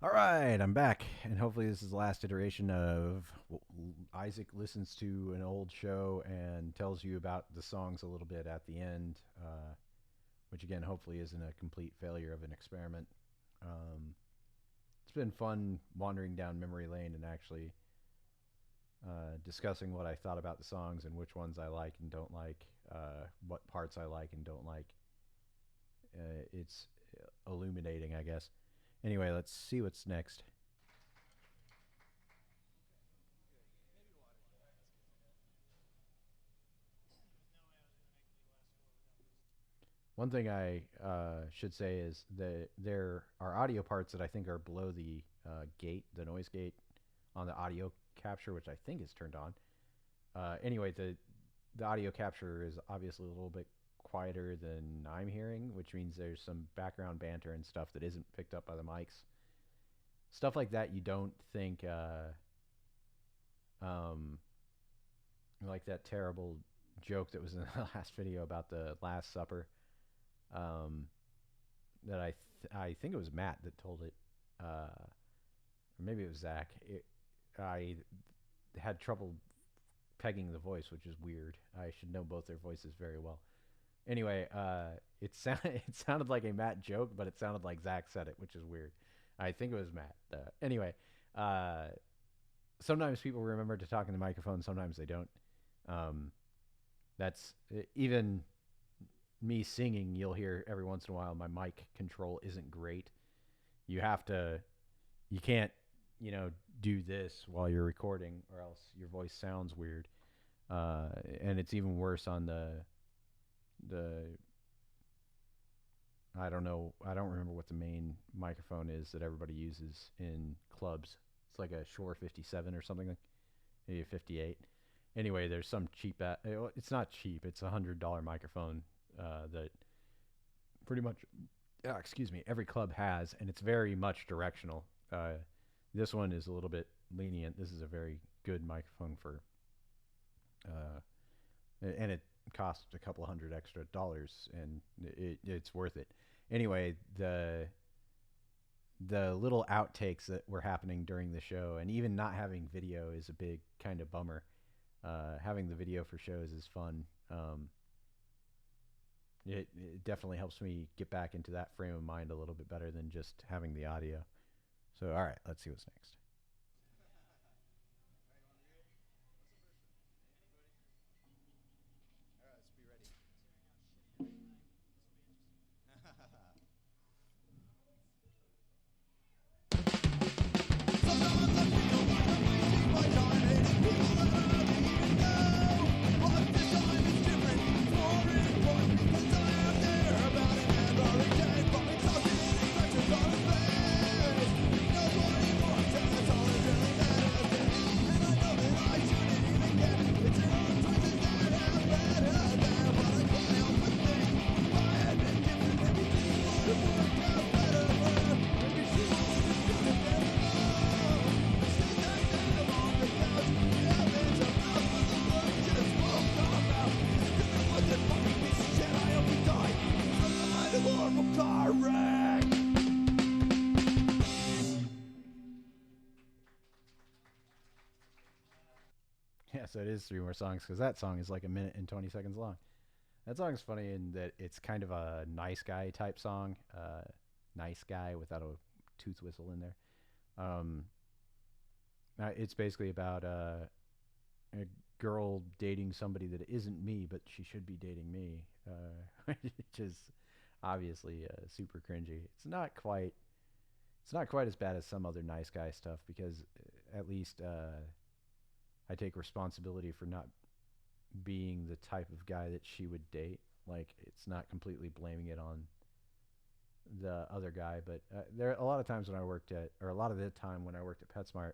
All right, I'm back, and hopefully this is the last iteration of Isaac listens to an old show and tells you about the songs a little bit at the end, which again, hopefully, isn't a complete failure of an experiment. Um, it's been fun wandering down memory lane and actually discussing what I thought about the songs and which ones I like and don't like, what parts I like and don't like. It's illuminating, I guess. Anyway, let's see what's next. One thing I should say is that there are audio parts that I think are below the gate, the noise gate on the audio capture, which I think is turned on. Anyway, the audio capture is obviously a little bit quieter than I'm hearing, which means there's some background banter and stuff that isn't picked up by the mics. Stuff like that you don't think, um, like that terrible joke that was in the last video about the Last Supper. Um, that I think it was Matt that told it, or maybe it was Zach. I had trouble pegging the voice, which is weird. I should know both their voices very well. Anyway, it sounded like a Matt joke, but it sounded like Zach said it, which is weird. I think it was Matt. Anyway, uh, sometimes people remember to talk in the microphone, sometimes they don't. Um, that's even me singing. You'll hear every once in a while my mic control isn't great. You have to, you can't, do this while you're recording, or else your voice sounds weird. And it's even worse on the I don't know. I don't remember what the main microphone is that everybody uses in clubs. It's like a Shure 57 or something, like maybe a 58. Anyway, there's some cheap. It's not cheap. It's $100 microphone that pretty much, excuse me, every club has, and it's very much directional. This one is a little bit lenient. This is a very good microphone for, uh, and it costs a couple hundred extra dollars, and it's worth it. Anyway, the little outtakes that were happening during the show, and even not having video is a big kind of bummer. Having the video for shows is fun. It definitely helps me get back into that frame of mind a little bit better than just having the audio. So, all right, let's see what's next. Yeah, so it is three more songs because that song is like a minute and 20 seconds long. That song is funny in that it's kind of a nice guy type song. Nice guy without a tooth whistle in there. Um, it's basically about a girl dating somebody that isn't me, but she should be dating me, which is obviously super cringy. It's not quite as bad as some other nice guy stuff because at least I take responsibility for not being the type of guy that she would date. Like it's not completely blaming it on the other guy, but there a lot of times when I worked at, or a lot of the time when I worked at PetSmart,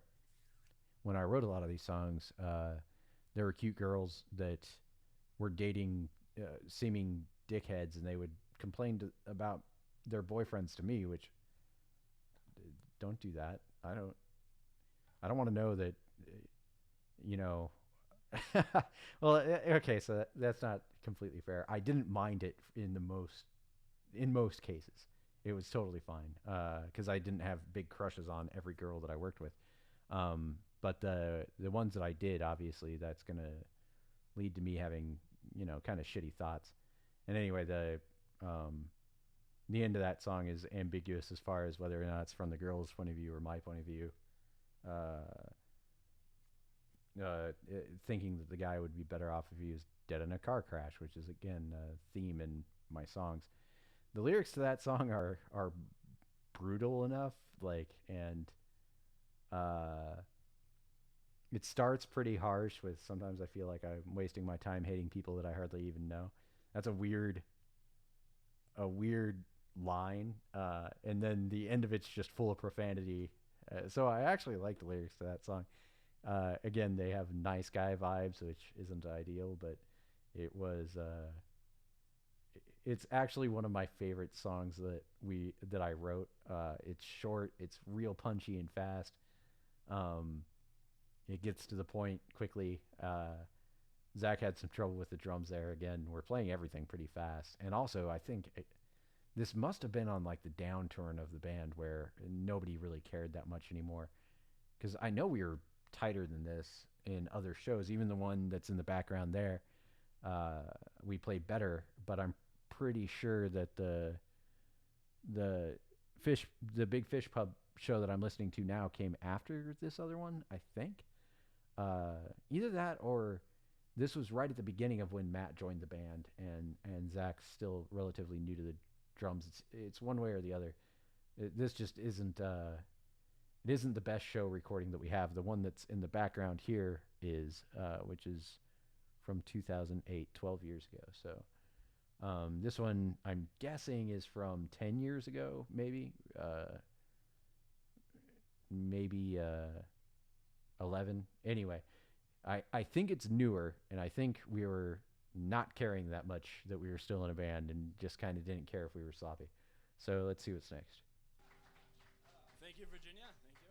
when I wrote a lot of these songs, there were cute girls that were dating seeming dickheads, and they would complain about their boyfriends to me, which don't do that. I don't want to know that. You know. Well, okay, so that's not completely fair. I didn't mind it in most cases. it was totally fine because I didn't have big crushes on every girl that I worked with. But the ones that I did, obviously, that's gonna lead to me having kind of shitty thoughts. And anyway, the end of that song is ambiguous as far as whether or not it's from the girl's point of view or my point of view. Uh, Thinking that the guy would be better off if he was dead in a car crash, which is again a theme in my songs. The lyrics to that song are brutal enough, and uh, it starts pretty harsh with sometimes I feel like I'm wasting my time hating people that I hardly even know. That's a weird line, and then the end of it's just full of profanity. So I actually like the lyrics to that song. Again, they have nice guy vibes, which isn't ideal, but it was. It's actually one of my favorite songs that I wrote. It's short, it's real punchy and fast. Um, it gets to the point quickly. Zach had some trouble with the drums there. Again, we're playing everything pretty fast, and also I think this must have been on like the downturn of the band where nobody really cared that much anymore. Because I know we were tighter than this in other shows, even the one that's in the background there. Uh, we played better, but I'm pretty sure that the fish the Big Fish Pub show that I'm listening to now came after this other one. I think either that or this was right at the beginning of when Matt joined the band, and Zach's still relatively new to the drums. It's one way or the other. This just isn't. It isn't the best show recording that we have. The one that's in the background here is, which is from 2008, 12 years ago. So this one I'm guessing is from 10 years ago, maybe 11. Anyway, I think it's newer, and I think we were not caring that much that we were still in a band and just kind of didn't care if we were sloppy. So let's see what's next. Thank you, Virginia. Thank you.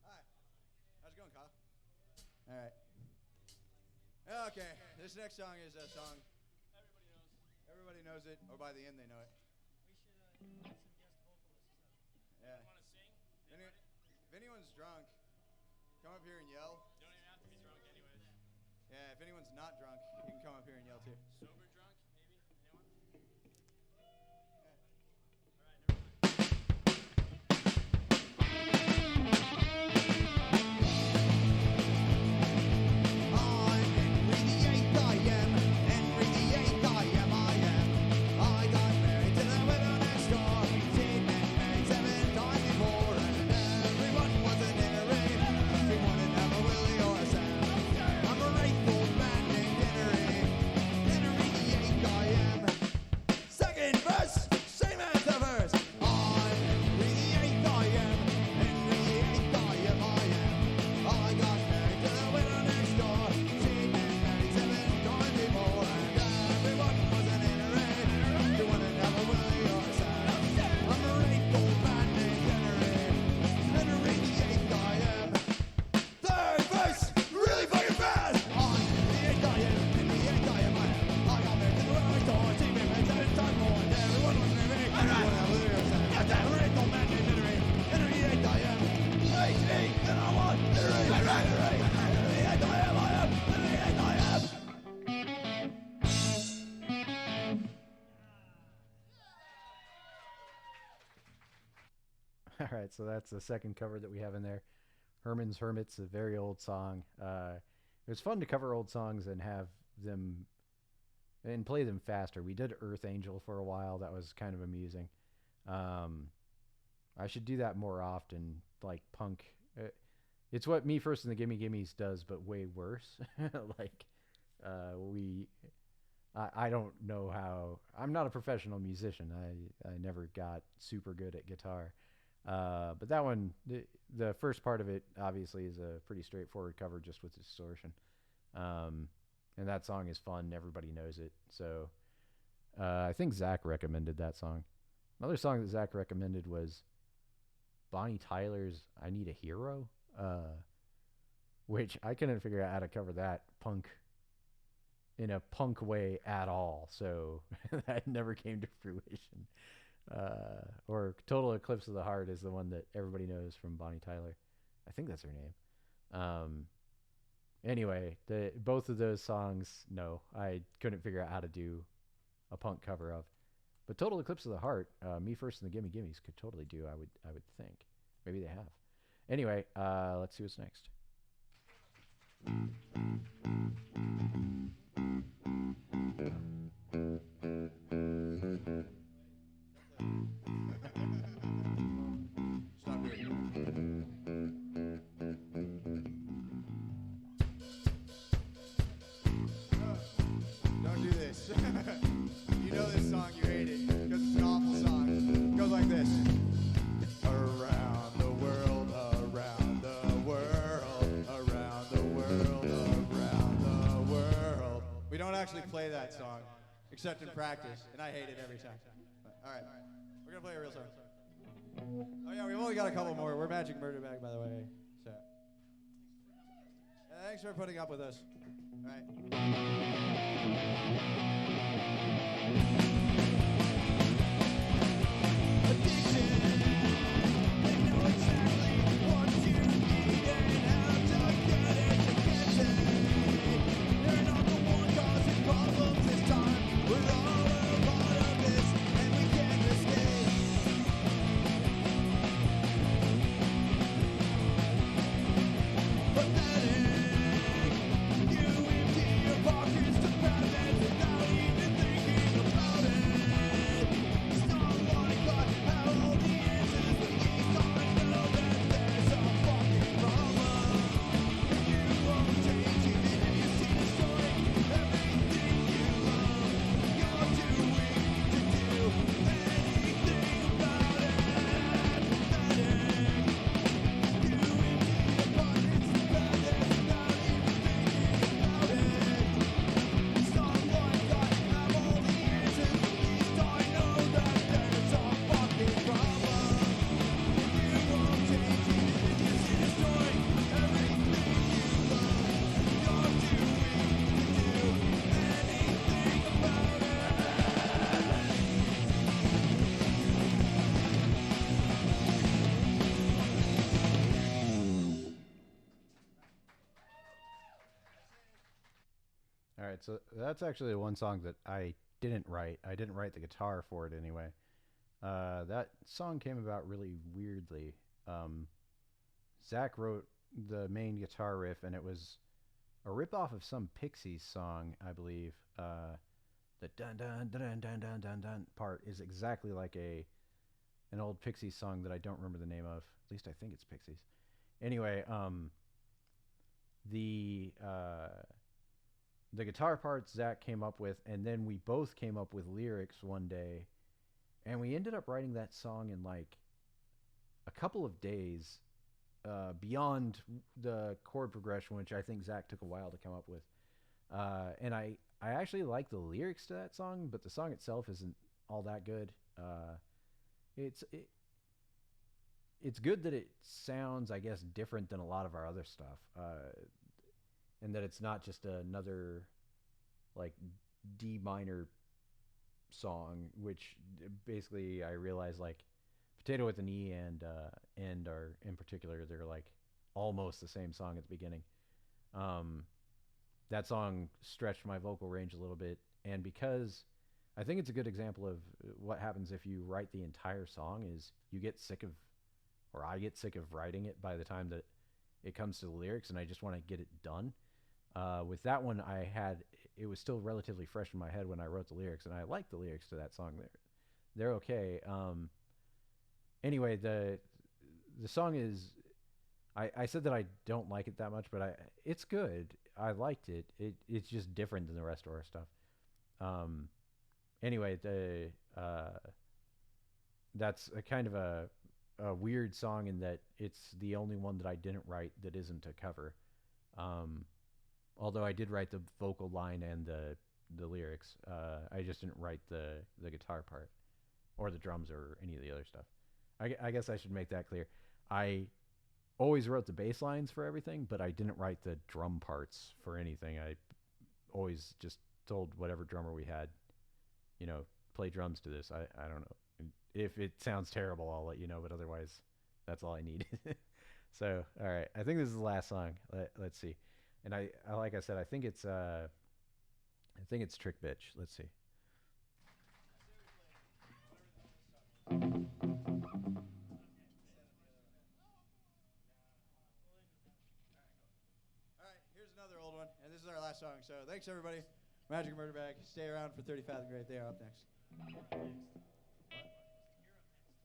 Hi. How's it going, Kyle? All right. Okay. This next song is a song everybody knows it, or by the end they know it. We should get some guest vocalists. Yeah. You want to sing? If anyone's drunk, come up here and yell. You don't even have to be drunk, anyways. Yeah. If anyone's not drunk, you can come up here and yell too. Sober drunk, maybe? Anyone? Yeah. All right, never mind. I'm Henry the Eighth, I am. Henry the Eighth, I am, I am. I got married to the widow next door. She'd been married 7 times before, and everyone was an Henry. She wanted to have a Willie or a Sam. I'm a right-old man named Henry. Henry the Eighth, I am. Second verse, same as the verse. I'm Henry the Eighth, I am. Henry the Eighth, I am, I am. I got married to the widow next door. She'd been married 7 times before, and everyone was an Henry. She wanted to have a Willie or a Sam. I'm a right-old man named Henry. Henry the Eighth, I am. Third verse, really fucking fast. I'm the eighth I am, and the eighth I am, I am. I got married to the widow next door. She'd been married 7 times more, and everyone was an Henry. She wanted to have a Willie or a Sam. I'm a right-old man named Henry. Henry the eighth I am. Eight, and I want Henry. Henry the eighth I am, I am. Henry the eighth I am. All right, so that's the second cover that we have in there. Herman's Hermits, a very old song. It was fun to cover old songs and have them and play them faster. We did Earth Angel for a while. That was kind of amusing. I should do that more often, like punk. It's what Me First and the Gimme Gimmes does, but way worse. like I don't know how. I'm not a professional musician. I never got super good at guitar. But that one, the first part of it obviously is a pretty straightforward cover just with distortion. And that song is fun. Everybody knows it. So I think Zach recommended that song. Another song that Zach recommended was Bonnie Tyler's I Need a Hero, which I couldn't figure out how to cover that punk in a punk way at all. So that never came to fruition. Or Total Eclipse of the Heart is the one that everybody knows from Bonnie Tyler. I think that's her name. Anyway, both of those songs, no, I couldn't figure out how to do a punk cover of. But Total Eclipse of the Heart, Me First and the Gimme Gimmes could totally do. I would think. Maybe they have. Anyway, let's see what's next. Stop here. Don't do this. You know this song, you hate it, because it's an awful song. It goes like this. Around the world, around the world, around the world, around the world. We don't actually play that song, except in practice, and I hate it every time. All right, we're gonna play a real song. Oh yeah, we've only got a couple more. We're Magic Murder Bag, by the way. So, thanks for putting up with us. All right. All right, so that's actually one song that I didn't write. I didn't write the guitar for it anyway. That song came about really weirdly. Zach wrote the main guitar riff, and it was a ripoff of some Pixies song, I believe. The dun dun dun dun dun dun dun part is exactly like an old Pixies song that I don't remember the name of. At least I think it's Pixies. Anyway, the guitar parts Zach came up with, and then we both came up with lyrics one day, and we ended up writing that song in like a couple of days, beyond the chord progression, which I think Zach took a while to come up with. And I actually like the lyrics to that song, but the song itself isn't all that good. It's good that it sounds, I guess, different than a lot of our other stuff. And that it's not just another like D minor song, which basically I realized like Potato with an E and End are in particular, they're like almost the same song at the beginning. That song stretched my vocal range a little bit, and because I think it's a good example of what happens if you write the entire song is you get sick of, or I get sick of writing it by the time that it comes to the lyrics, and I just want to get it done. With that one, it was still relatively fresh in my head when I wrote the lyrics, and I like the lyrics to that song. They're okay. Anyway, the song is, I said that I don't like it that much, but it's good. I liked it. It's just different than the rest of our stuff. Anyway, that's a kind of a weird song in that it's the only one that I didn't write that isn't a cover. Although I did write the vocal line and the lyrics. I just didn't write the guitar part or the drums or any of the other stuff. I guess I should make that clear. I always wrote the bass lines for everything, but I didn't write the drum parts for anything. I always just told whatever drummer we had, play drums to this. I don't know. If it sounds terrible, I'll let you know, but otherwise, that's all I need. So, all right. I think this is the last song. Let's see. And I like I said, I think it's Trick Bitch. Let's see. All right, here's another old one, and this is our last song. So thanks, everybody. Magic Murder Bag. Stay around for 35 and Great. They are up next. What?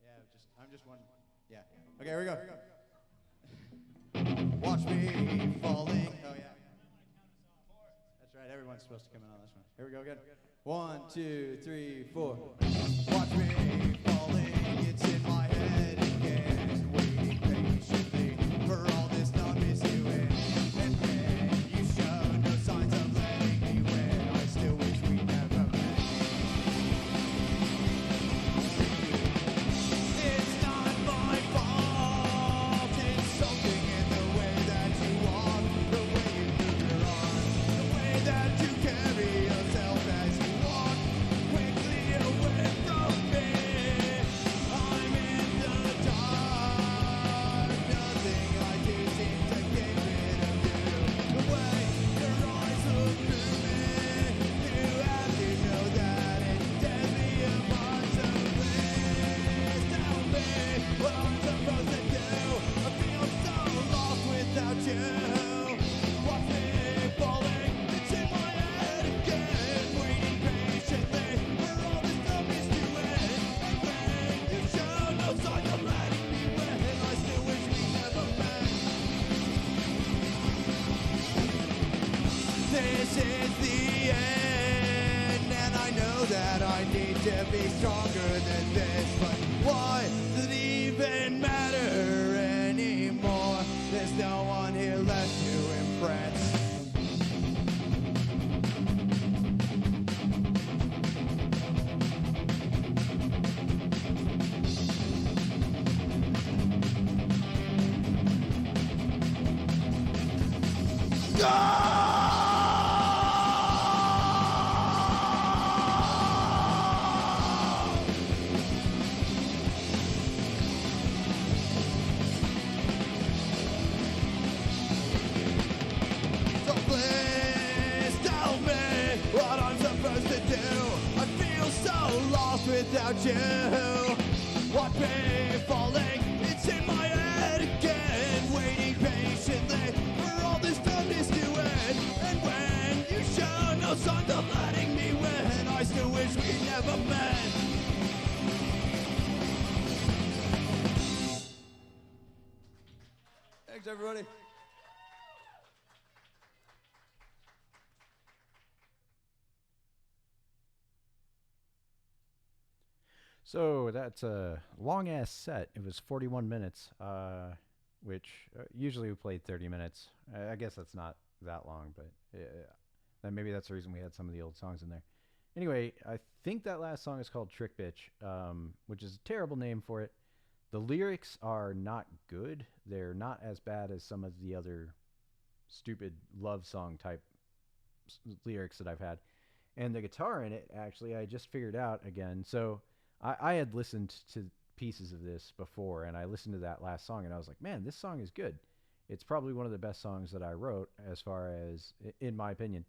Yeah, I'm just one. Yeah. Okay, here we go. Watch me falling. Oh, yeah. That's right, everyone's supposed to come in on this one. Here we go again. 1, 2, 3, 4. Watch me falling. It's in my head again. Waiting patiently for all this numbness to end. And when you show no signs of letting me win, I still wish we never met. It's not my fault. It's something in the way that you walk, the way you move your arms, the way that you carry yourself as you walk quickly away from me. I'm in the dark. Nothing I do seems to get rid of you. The way your eyes look through me, you have to know that it's deadly among some place. Tell me what I'm supposed to do. I feel so lost without you. Watch me falling. It's in my head again. Waiting patiently for all this numbness to end. And when you show no sign of letting me win, I still wish we never met. This is the end, and I know that I need to be stronger than this, but why does it even matter anymore? There's no one here left to impress. So please tell me what I'm supposed to do. I feel so lost without you. Watch me falling. It's in my head again. Waiting patiently for all this numbness to end. And when you show no signs of letting me win, I still wish we never met. Thanks, everybody. So that's a long ass set. It was 41 minutes, which usually we played 30 minutes. I guess that's not that long, but then maybe that's the reason we had some of the old songs in there. Anyway, I think that last song is called Trick Bitch, which is a terrible name for it. The lyrics are not good. They're not as bad as some of the other stupid love song type lyrics that I've had. And the guitar in it, actually, I just figured out again. So I had listened to pieces of this before, and I listened to that last song, and I was like, man, this song is good. It's probably one of the best songs that I wrote, as far as, in my opinion,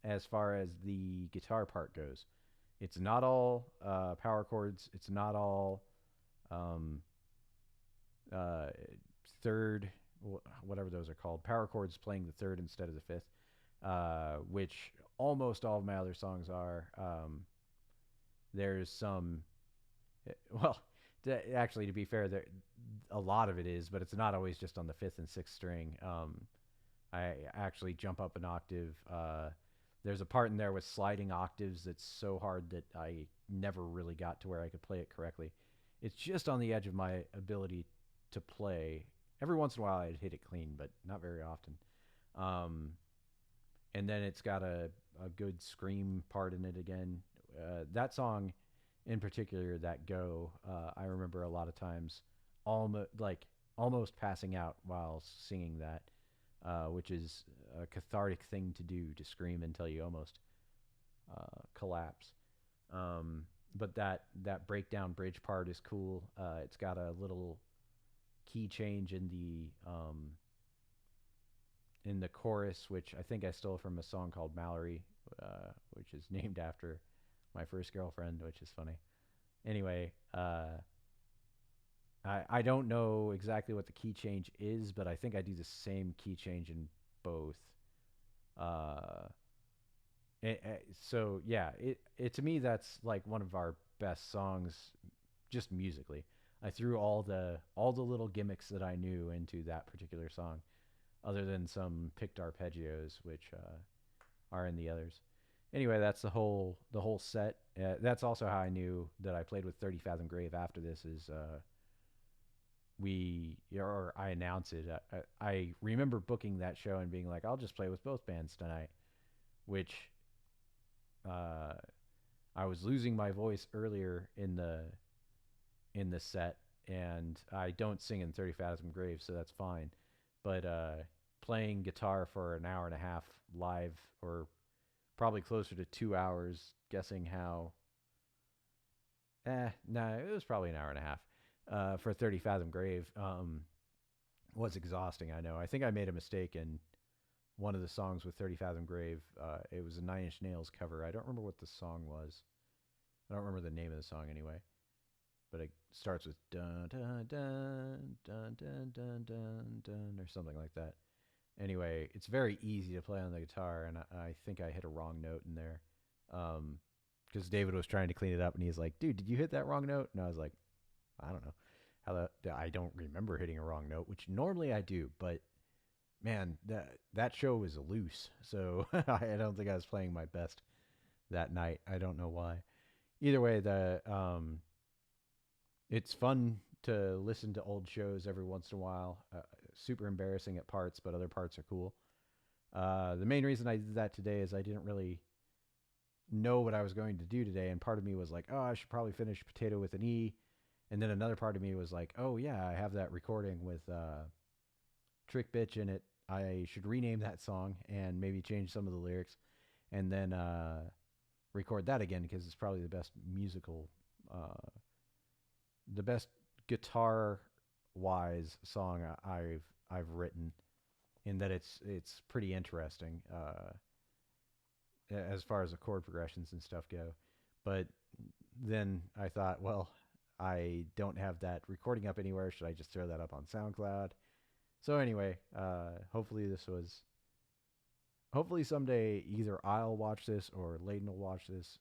as far as the guitar part goes. It's not all power chords. It's not all third, whatever those are called, power chords playing the third instead of the fifth, which almost all of my other songs are. There's some, well, actually, to be fair, there a lot of it is, but it's not always just on the fifth and sixth string. I actually jump up an octave. There's a part in there with sliding octaves that's so hard that I never really got to where I could play it correctly. It's just on the edge of my ability to play. Every once in a while I'd hit it clean, but not very often. And then it's got a good scream part in it again. That song in particular, that Go, I remember a lot of times almost passing out while singing that, which is a cathartic thing to do, to scream until you almost collapse. But that breakdown bridge part is cool. It's got a little key change in the chorus, which I think I stole from a song called Mallory, which is named after my first girlfriend, which is funny. Anyway, I don't know exactly what the key change is, but I think I do the same key change in both. Uh, so yeah, it to me that's like one of our best songs, just musically. I threw all the little gimmicks that I knew into that particular song, other than some picked arpeggios, which are in the others. Anyway, that's the whole set. That's also how I knew that I played with 30 Fathom Grave after this. Is we or I announce it. I remember booking that show and being like, I'll just play with both bands tonight, which uh, I was losing my voice earlier in the set, and I don't sing in 30 Fathom Grave, so that's fine. But playing guitar for an hour and a half live, or probably closer to 2 hours, guessing how. No, it was probably an hour and a half for 30 Fathom Grave. Was exhausting, I know. I think I made a mistake in one of the songs with 30 Fathom Grave. It was a Nine Inch Nails cover. I don't remember what the song was. I don't remember the name of the song anyway. But it starts with dun dun dun dun dun dun dun dun or something like that. Anyway, it's very easy to play on the guitar, and I think I hit a wrong note in there. Because David was trying to clean it up, and he's like, "Dude, did you hit that wrong note?" And I was like, "I don't know how that. I don't remember hitting a wrong note, which normally I do, but man, that show was loose, so I don't think I was playing my best that night. I don't know why. Either way, it's fun to listen to old shows every once in a while. Super embarrassing at parts, but other parts are cool. The main reason I did that today is I didn't really know what I was going to do today, and part of me was like, oh, I should probably finish Potato with an E, and then another part of me was like, oh yeah, I have that recording with Trick Bitch in it. I should rename that song and maybe change some of the lyrics, and then record that again because it's probably the best guitar wise song I've written, in that it's pretty interesting as far as the chord progressions and stuff go. But then I thought, well, I don't have that recording up anywhere. Should I just throw that up on SoundCloud? So anyway, hopefully someday either I'll watch this or Layden will watch this.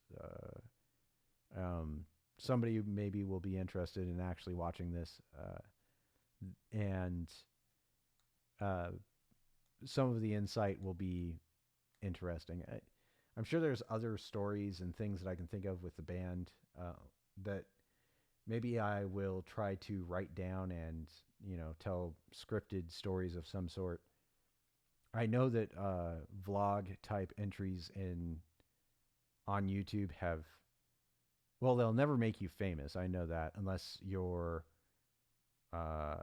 Somebody maybe will be interested in actually watching this, and some of the insight will be interesting. I'm sure there's other stories and things that I can think of with the band that maybe I will try to write down and tell scripted stories of some sort. I know that vlog type entries on YouTube have, well, they'll never make you famous. I know that, unless you're uh,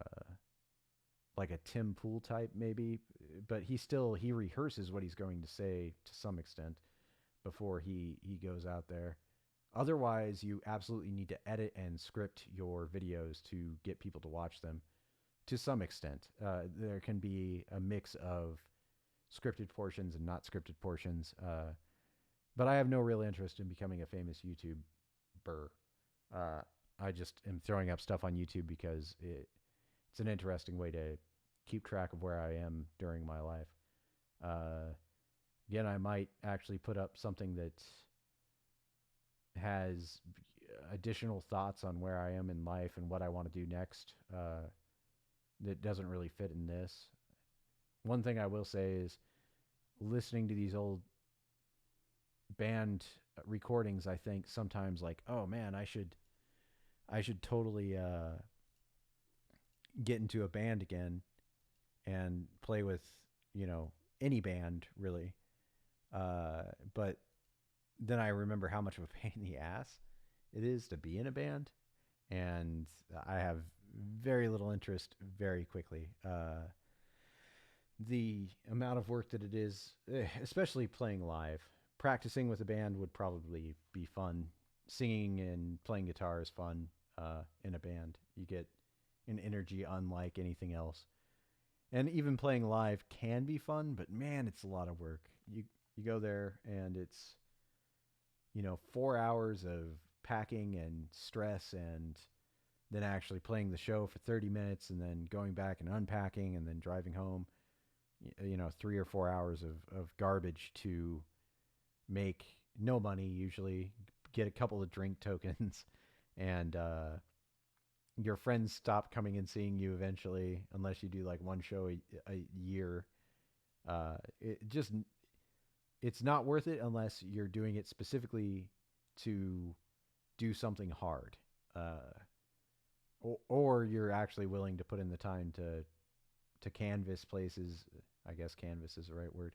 like a Tim Pool type, maybe. But he rehearses what he's going to say to some extent before he goes out there. Otherwise, you absolutely need to edit and script your videos to get people to watch them to some extent. There can be a mix of scripted portions and not scripted portions. But I have no real interest in becoming a famous YouTuber. I just am throwing up stuff on YouTube because it's an interesting way to keep track of where I am during my life. Again, I might actually put up something that has additional thoughts on where I am in life and what I want to do next that doesn't really fit in this. One thing I will say is listening to these old band recordings, I think sometimes like, oh man, I should totally get into a band again and play with, any band really. But then I remember how much of a pain in the ass it is to be in a band, and I have very little interest very quickly. The amount of work that it is, especially playing live, practicing with a band would probably be fun. Singing and playing guitar is fun in a band. You get an energy unlike anything else. And even playing live can be fun, but man, it's a lot of work. You go there and it's 4 hours of packing and stress, and then actually playing the show for 30 minutes, and then going back and unpacking, and then driving home. 3 or 4 hours of garbage to make no money usually, get a couple of drink tokens, and your friends stop coming and seeing you eventually, unless you do like one show a year. It just it's not worth it unless you're doing it specifically to do something hard, or you're actually willing to put in the time to canvas places. I guess canvas is the right word,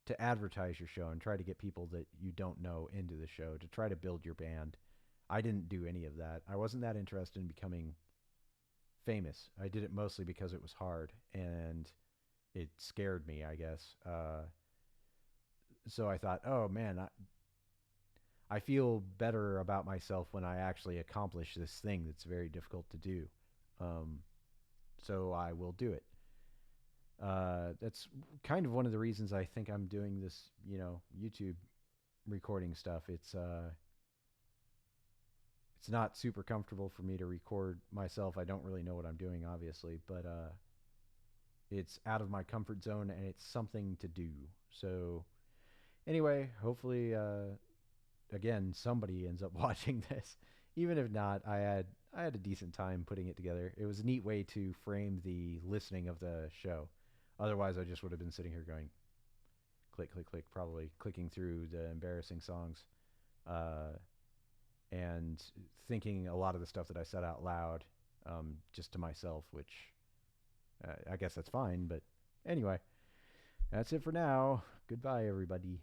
to advertise your show and try to get people that you don't know into the show, to try to build your band. I didn't do any of that. I wasn't that interested in becoming famous. I did it mostly because it was hard and it scared me, I guess. So I thought, oh man, I feel better about myself when I actually accomplish this thing that's very difficult to do. Um, so I will do it. That's kind of one of the reasons I think I'm doing this, YouTube recording stuff. It's not super comfortable for me to record myself. I don't really know what I'm doing, obviously, but it's out of my comfort zone and it's something to do. So anyway, hopefully, again, somebody ends up watching this. Even if not, I had a decent time putting it together. It was a neat way to frame the listening of the show. Otherwise, I just would have been sitting here going, click, click, click, probably clicking through the embarrassing songs, and thinking a lot of the stuff that I said out loud, just to myself, which I guess that's fine. But anyway, that's it for now. Goodbye, everybody.